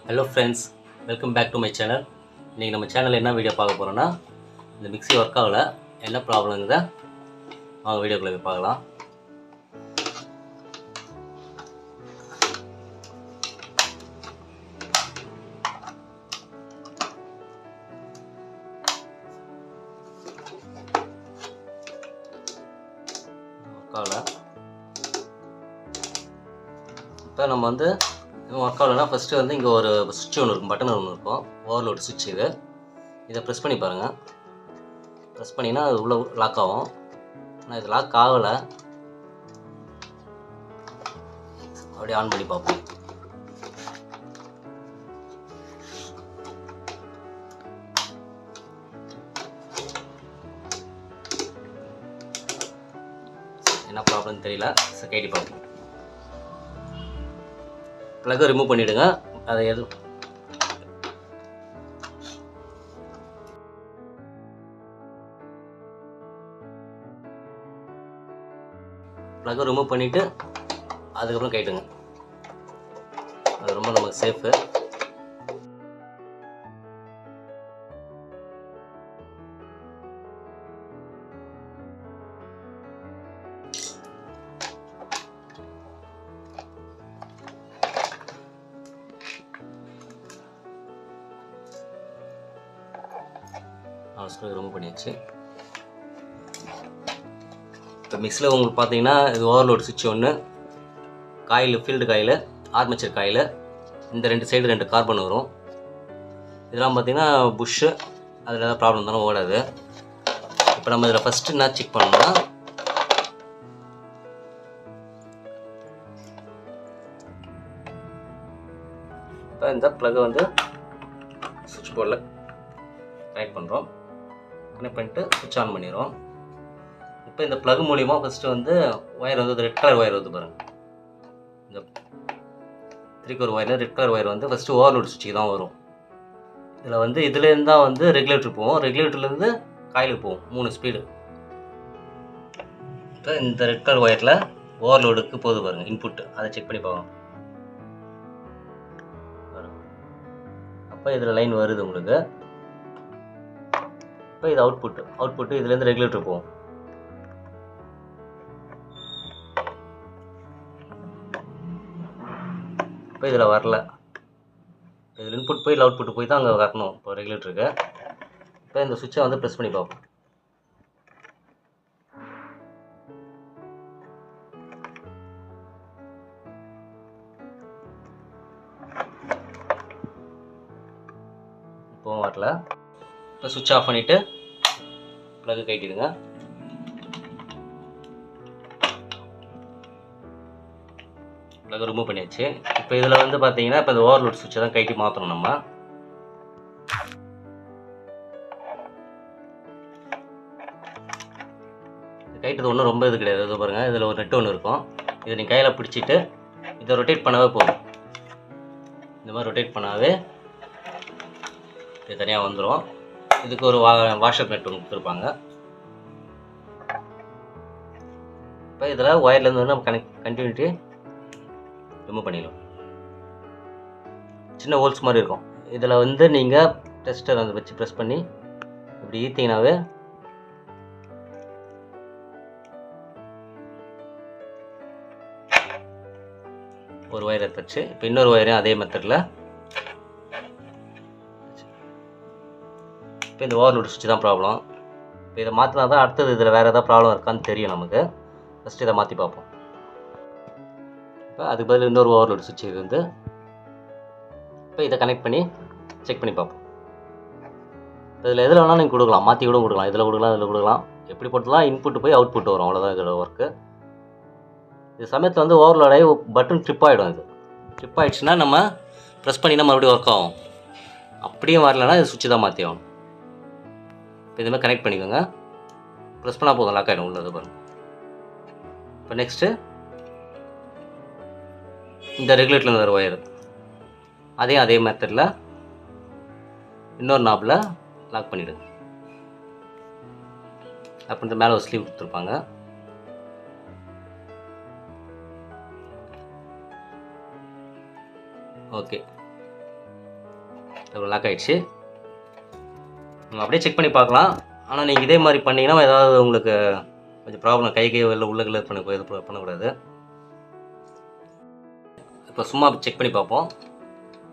Hello friends, welcome back to my channel. இன்னைக்கு நம்ம சேனல்ல என்ன வீடியோ பார்க்க போறோம்னா இந்த மிக்ஸி ஒர்க் ஆகல என்ன ப்ராப்ளம்ங்கறத வாங்க வீடியோக்குள்ள போய் பார்க்கலாம். ஒர்க் ஆகல. இப்போ நம்ம வந்து ஒர்க் ஆகலன்னா ஃபஸ்ட்டு வந்து இங்கே ஒரு சுவிட்ச் ஒன்று இருக்கும், பட்டன் ஒன்று இருக்கும், ஓவர்லோட் சுவிட்ச் இது. இதை ப்ரெஸ் பண்ணி பாருங்கள். ப்ரெஸ் பண்ணிங்கன்னா அது உள்ளே லாக் ஆகும். ஆனால் இது லாக் ஆகலை. அப்படியே ஆன் பண்ணி பார்ப்போம். என்ன ப்ராப்ளம் தெரியல. கேட்டி பார்ப்போம். ப்ளக்கை ரிமூவ் பண்ணிவிடுங்க. அதை ப்ளக்கை ரிமூவ் பண்ணிவிட்டு அதுக்கப்புறம் கைட்டுங்க. அது ரொம்ப நமக்கு சேஃபு. ரிமூவ் பண்ணியாச்சு. இப்போ மிக்ஸில் உங்களுக்கு பார்த்தீங்கன்னா இது ஓவர்லோட் சுவிட்ச் ஒன்று, coil field coil, armature coil, இந்த ரெண்டு சைடு ரெண்டு கார்பன் வரும். இதெல்லாம் பார்த்தீங்கன்னா புஷ்ஷு, அதில் ஏதாவது ப்ராப்ளம் தானே ஓடாது. இப்போ நம்ம இதில் ஃபஸ்ட்டு என்ன செக் பண்ணோம்னா இப்போ இந்த ப்ளக்கை வந்து சுவிட்ச் போர்டில் கனெக்ட் பண்ணுறோம். கனெக்ட் பண்ணிட்டு சுவிட்ச் ஆன் பண்ணிடுறோம். இப்போ இந்த ப்ளக் மூலிமா ஃபஸ்ட்டு வந்து ஒயர் வந்து ரெட் கலர் ஒயர் வந்து பாருங்கள். இந்த 3 core wire red colour wire வந்து ஃபஸ்ட்டு ஓவர்லோட் சுவிட்சுக்கு தான் வரும். இதில் வந்து இதுலேருந்து தான் வந்து ரெகுலேட்டர் போவோம். ரெகுலேட்டர்லேருந்து காயிலுக்கு போவோம் 3 ஸ்பீடு. இப்போ இந்த ரெட் கலர் ஒயரில் ஓவர்லோடுக்கு போகுது பாருங்கள் இன்புட்டு. அதை செக் பண்ணி பார்க்கணும். அப்போ இதில் லைன் வருது உங்களுக்கு. இப்போ இது அவுட்புட்டு இதுலேருந்து ரெகுலேட்டர் போகும். இப்போ இதில் வரல. இதில் இன்புட் போய் அவுட்புட் போய் தான் அங்கே வரணும் இப்போ ரெகுலேட்டருக்கு. இப்போ இந்த சுவிட்சை வந்து ப்ரெஸ் பண்ணி பார்ப்போம். இப்போவும் வரல. இப்போ சுவிட்ச் ஆஃப் பண்ணிவிட்டு ப்ளக்கை கட்டிடுங்க. ப்ளக்கை ரிமூவ் பண்ணியாச்சு. இப்போ இதில் வந்து பார்த்தீங்கன்னா இப்போ இந்த ஓவர்லோட் சுவிட்சை தான் கைட்டி மாற்றணும் நம்ம. கைட்டது ஒன்றும் ரொம்ப இது கிடையாது. இது பாருங்கள், இதில் ஒரு நெட் ஒன்று இருக்கும். இதை நீங்கள் கையில் பிடிச்சிட்டு இதை ரொட்டேட் பண்ணவே போதும். இந்த மாதிரி ரொட்டேட் பண்ணாவே இது தனியாக வந்துடும். இதுக்கு ஒரு வாஷர் நெட் ஒன்று கொடுத்துருப்பாங்க. இப்போ இதில் ஒயர்லேருந்து வந்து நம்ம கண்டினியூட்டி ரிமூவ் பண்ணிடலாம். சின்ன ஹோல்ஸ் மாதிரி இருக்கும். இதில் வந்து நீங்கள் டெஸ்டர் அதை வச்சு ப்ரெஸ் பண்ணி இப்படி ஈத்திங்கனாவே ஒரு ஒயரை தச்சு இப்போ இன்னொரு ஒயரையும் அதே மெத்தடில் இப்போ இந்த ஓவர்லோட் சுவிட்ச் தான் ப்ராப்ளம். இப்போ இதை மாற்றினா தான் அடுத்தது இதில் வேறு ஏதாவது ப்ராப்ளம் இருக்கான்னு தெரியும் நமக்கு. ஃபஸ்ட்டு இதை மாற்றி பார்ப்போம். இப்போ அதுக்கு பதில் இன்னொரு ஓவர்லோட் சுவிட்ச் இது வந்து இப்போ இதை கனெக்ட் பண்ணி செக் பண்ணி பார்ப்போம். இதில் எதில் வேணாலும் நீங்கள் கொடுக்கலாம், மாற்றி கூட கொடுக்கலாம். இதில் கொடுக்கலாம், இதில் கொடுக்கலாம், எப்படி போட்டுலாம் இன்புட்டு போய் அவுட்புட் வரும். அவ்வளோதான் இதோட ஒர்க்கு. இது சமயத்தில் வந்து ஓவர்லோட் ஆகி பட்டன் ட்ரிப் ஆகிடும். இது ட்ரிப் ஆகிடுச்சுன்னா நம்ம ப்ரெஸ் பண்ணினா மறுபடியும் ஒர்க் ஆகும். அப்படியும் வரலன்னா இது சுவிட்சு தான் மாற்றி ஆகும். இப்போ இதுமாதிரி கனெக்ட் பண்ணிக்கோங்க. ப்ரெஸ் பண்ணால் போதும், லாக் ஆகிடும் உள்ளது பாருங்கள். இப்போ நெக்ஸ்ட்டு இந்த ரெகுலேட்டர்லேருந்து வர ஒயர் அதையும் அதே மெத்தடில் இன்னொரு நாபில் லாக் பண்ணிவிடுங்க. அப்புறம் மேலே ஒரு ஸ்லீவ் கொடுத்துருப்பாங்க. ஓகே, லாக் ஆகிடுச்சு. நம்ம அப்படியே செக் பண்ணி பார்க்கலாம். ஆனால் நீங்கள் இதே மாதிரி பண்ணிங்கன்னா ஏதாவது உங்களுக்கு கொஞ்சம் ப்ராப்ளம் கைக்கே வெளில உள்ள கிளியர் பண்ணக்கூடாது. இப்போ சும்மா செக் பண்ணி பார்ப்போம்.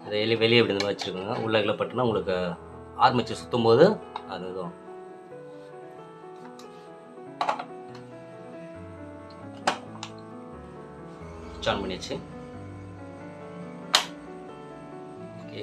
இதை வெளியே இப்படி இந்த மாதிரி வச்சுருக்கோங்க. உள்ள கிளியர் பட்டுனா உங்களுக்கு ஆர்மேச்சர் சுற்றும் போது அது இதுவும் ஆன் பண்ணியாச்சு. ஓகே,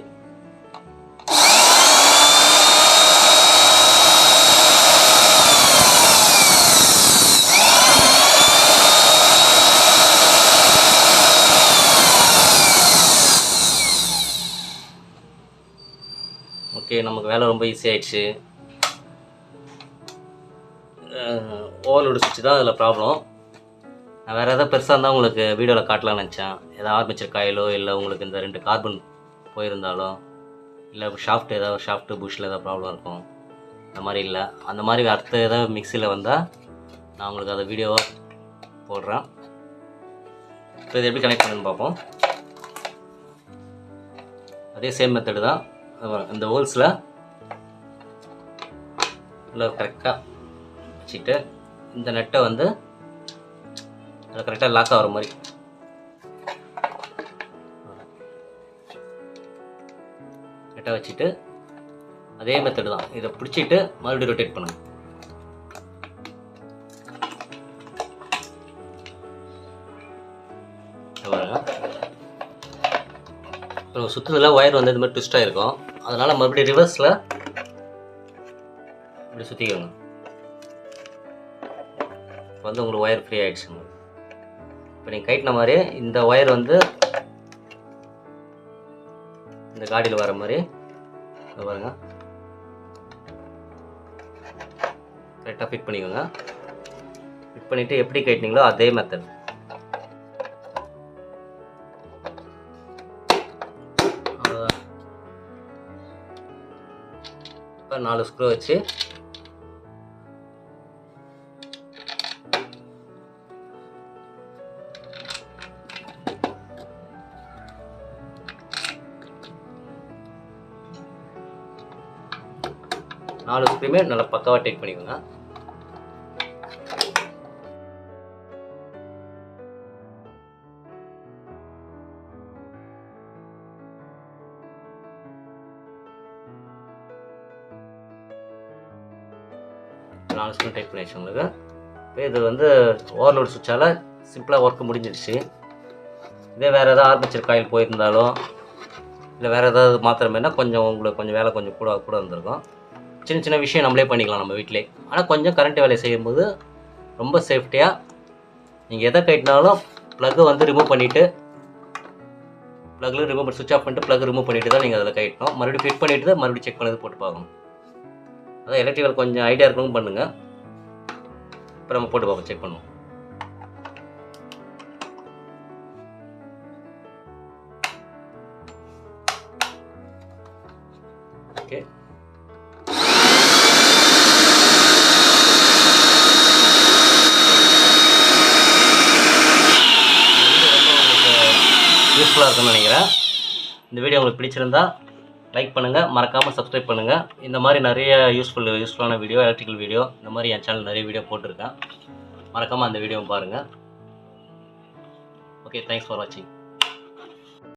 ஓகே, நமக்கு வேலை ரொம்ப ஈஸி ஆயிடுச்சு. ஓவர்லோடு சுவிட்ச் தான் அதில் ப்ராப்ளம். நான் வேறு எதாவது பெருசாக இருந்தால் உங்களுக்கு வீடியோவில் காட்டலாம்னு நினச்சேன். எதாவது ஆர்மேச்சர் காயிலோ இல்லை உங்களுக்கு இந்த 2 கார்பன் போயிருந்தாலோ இல்லை ஷாஃப்ட்டு புஷ்ஷில் ஏதாவது ப்ராப்ளம் இருக்கும். அந்த மாதிரி இல்லை. அந்த மாதிரி அடுத்த ஏதாவது மிக்சியில் வந்தால் நான் உங்களுக்கு அதை வீடியோவாக போடுறேன். இப்போ இது எப்படி கனெக்ட் பண்ணுன்னு பார்ப்போம். அதே சேம் மெத்தடு தான். இந்த ஹோல்ஸில் இல்லை கரெக்டாக வச்சுட்டு இந்த நெட்டை வந்து அதை கரெக்டாக லாக் ஆகிற மாதிரி கரெக்டாக வச்சுட்டு அதே மெத்தடு தான். இதை பிடிச்சிட்டு மறுபடியும் ரொட்டேட் பண்ணுங்க. இப்போ சுற்றுதில் ஒயர் வந்து இது மாதிரி ட்விஸ்ட் ஆகிருக்கும். அதனால் மறுபடியும் ரிவர்ஸில் இப்படி சுற்றிக்கோங்க. இப்போ வந்து உங்களுக்கு ஒயர் ஃப்ரீ ஆகிடுச்சுங்க. இப்போ நீங்கள் கைட்டின மாதிரியே இந்த ஒயர் வந்து இந்த காடியில் வர மாதிரி பாருங்க, கரெக்டாக ஃபிட் பண்ணிக்கோங்க. ஃபிட் பண்ணிவிட்டு எப்படி கைட்டினீங்களோ அதே மெத்தட். இப்போ 4 ஸ்க்ரூ வச்சு நாலு ஸ்க்ரூமே நல்லா பக்காவாக டைட் பண்ணிக்கோங்க. நாலு ஸ்க்ரூ டைட் பண்ணிடுச்சு உங்களுக்கு. இப்போ இது வந்து ஓவர்லோட் சுவிட்சால் சிம்பிளாக ஒர்க்கு முடிஞ்சிடுச்சு. இதே வேறு ஏதாவது ஆர்மேச்சர் காயில் போயிருந்தாலும் இல்லை வேறு ஏதாவது மாத்திர மாதிரினா உங்களுக்கு கொஞ்சம் வேலை கொஞ்சம் கூட வந்திருக்கும். சின்ன சின்ன விஷயம் நம்மளே பண்ணிக்கலாம் நம்ம வீட்டிலே. ஆனால் கொஞ்சம் கரண்ட் வேலையை செய்யும்போது ரொம்ப சேஃப்டியாக நீங்கள் எதை கைட்டினாலும் ப்ளக்கை வந்து ரிமூவ் பண்ணிவிட்டு ப்ளக்கில் ரிமூவ் சுவிட்ச் ஆஃப் பண்ணிட்டு ப்ளக் ரிமூவ் பண்ணிவிட்டு தான் நீங்கள் அதில் கைட்டணும். மறுபடியும் ஃபிட் பண்ணிவிட்டு தான் மறுபடியும் செக் பண்ணது போட்டு பார்க்கணும். அதான் எலக்ட்ரிக்கல் கொஞ்சம் ஐடியா இருக்கணும் பண்ணுங்கள். இப்போ நம்ம போட்டு பார்ப்போம், செக் பண்ணுவோம். ஓகே, யூஸ்ஃபுல்லாக இருக்குன்னு நினைக்கிறேன். இந்த வீடியோ உங்களுக்கு பிடிச்சிருந்தா லைக் பண்ணுங்கள், மறக்காமல் சப்ஸ்கிரைப் பண்ணுங்கள். இந்த மாதிரி நிறைய யூஸ்ஃபுல்லான வீடியோ, எலக்ட்ரிக்கல் வீடியோ இந்த மாதிரி என் சேனல் நிறைய வீடியோ போட்டிருக்கேன். மறக்காமல் அந்த வீடியோவை பாருங்கள். ஓகே, தேங்க்ஸ் ஃபார் வாட்சிங்.